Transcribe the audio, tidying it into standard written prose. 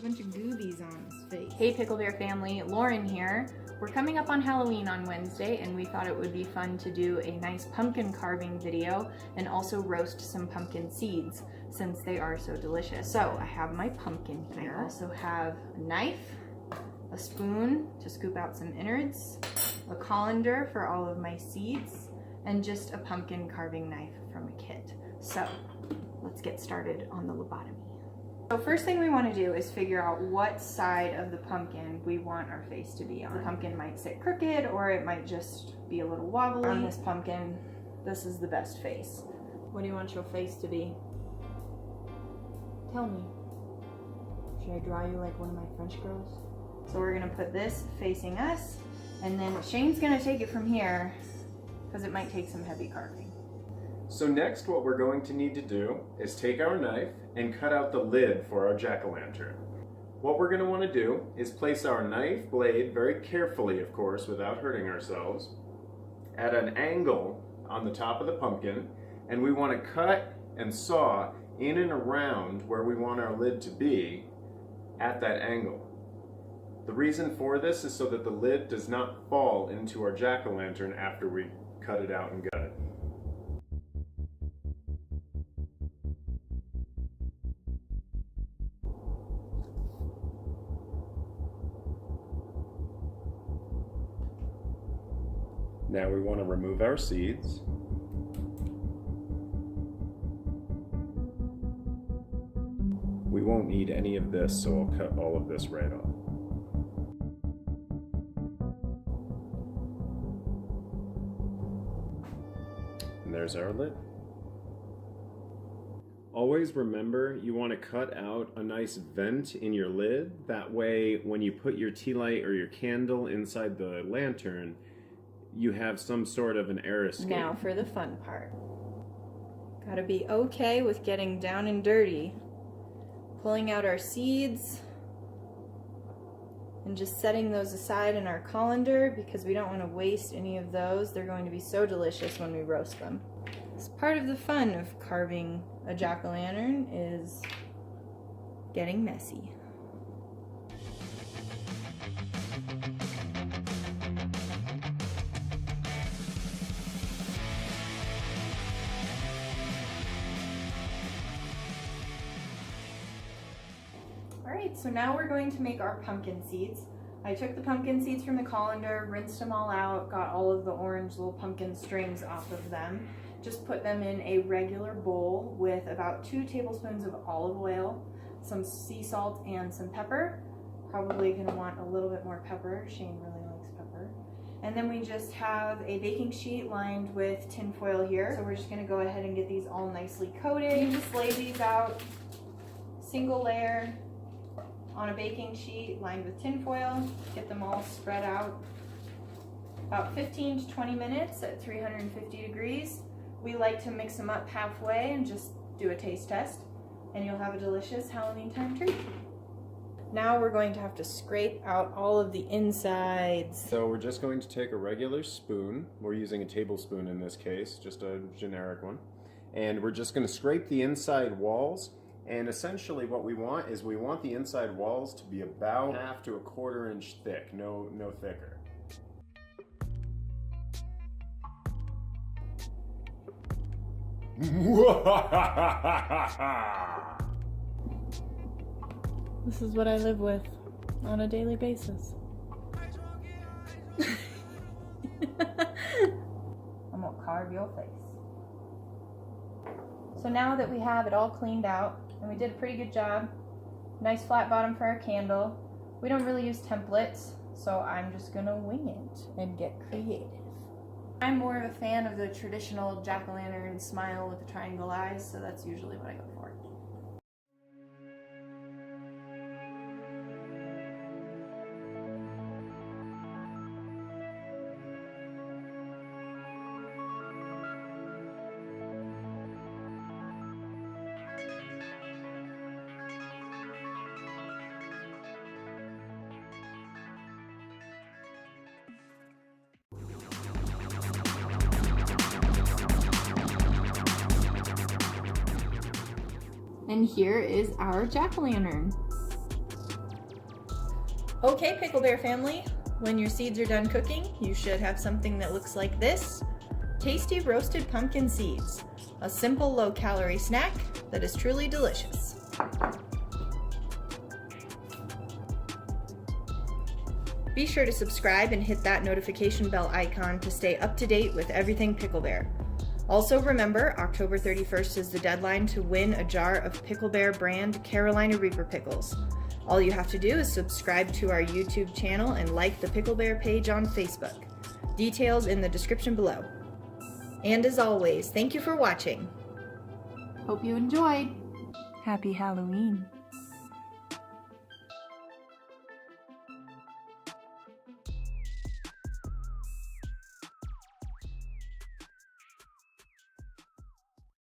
bunch of goobies on his face. Hey PickleBear family, Lauren here. We're coming up on Halloween on Wednesday and we thought it would be fun to do a nice pumpkin carving video and also roast some pumpkin seeds since they are so delicious. So I have my pumpkin here. I also have a knife, a spoon to scoop out some innards, a colander for all of my seeds, and just a pumpkin carving knife from a kit. So let's get started on the lobotomy. So first thing we want to do is figure out what side of the pumpkin we want our face to be on. The pumpkin might sit crooked or it might just be a little wobbly. On this pumpkin, this is the best face. What do you want your face to be? Tell me. Should I draw you like one of my French girls? So we're gonna put this facing us, and then Shane's gonna take it from here because it might take some heavy carving. So next what we're going to need to do is take our knife and cut out the lid for our jack-o'-lantern. What we're going to want to do is place our knife blade, very carefully of course without hurting ourselves, at an angle on the top of the pumpkin, and we want to cut and saw in and around where we want our lid to be at that angle. The reason for this is so that the lid does not fall into our jack-o'-lantern after we cut it out and gut it. Now we want to remove our seeds. We won't need any of this, so I'll cut all of this right off. And there's our lid. Always remember, you want to cut out a nice vent in your lid. That way, when you put your tea light or your candle inside the lantern, you have some sort of an air escape. Now for the fun part. Gotta be okay with getting down and dirty. Pulling out our seeds and just setting those aside in our colander because we don't want to waste any of those. They're going to be so delicious when we roast them. It's part of the fun of carving a jack-o'-lantern is getting messy. Alright, so now we're going to make our pumpkin seeds. I took the pumpkin seeds from the colander, rinsed them all out, got all of the orange little pumpkin strings off of them. Just put them in a regular bowl with about 2 tablespoons of olive oil, some sea salt, and some pepper. Probably going to want a little bit more pepper. Shane really likes pepper. And then we just have a baking sheet lined with tin foil here. So we're just going to go ahead and get these all nicely coated. You just lay these out, single layer, on a baking sheet lined with tin foil. Get them all spread out about 15 to 20 minutes at 350 degrees. We like to mix them up halfway and just do a taste test, and you'll have a delicious Halloween time treat. Now we're going to have to scrape out all of the insides. So we're just going to take a regular spoon. We're using a tablespoon in this case, just a generic one. And we're just going to scrape the inside walls. And essentially what we want is we want the inside walls to be about 1/2 to 1/4 inch thick, no thicker. This is what I live with on a daily basis. I'm gonna carve your face. So now that we have it all cleaned out, and we did a pretty good job, nice flat bottom for our candle. We don't really use templates, so I'm just gonna wing it and get creative. I'm more of a fan of the traditional jack-o'-lantern smile with the triangle eyes, so that's usually what I go for. And here is our jack-o'-lantern. Okay, PickleBear family, when your seeds are done cooking, you should have something that looks like this. Tasty roasted pumpkin seeds. A simple low-calorie snack that is truly delicious. Be sure to subscribe and hit that notification bell icon to stay up to date with everything PickleBear. Also remember, October 31st is the deadline to win a jar of PickleBear brand Carolina Reaper pickles. All you have to do is subscribe to our YouTube channel and like the PickleBear page on Facebook. Details in the description below. And as always, thank you for watching. Hope you enjoyed. Happy Halloween.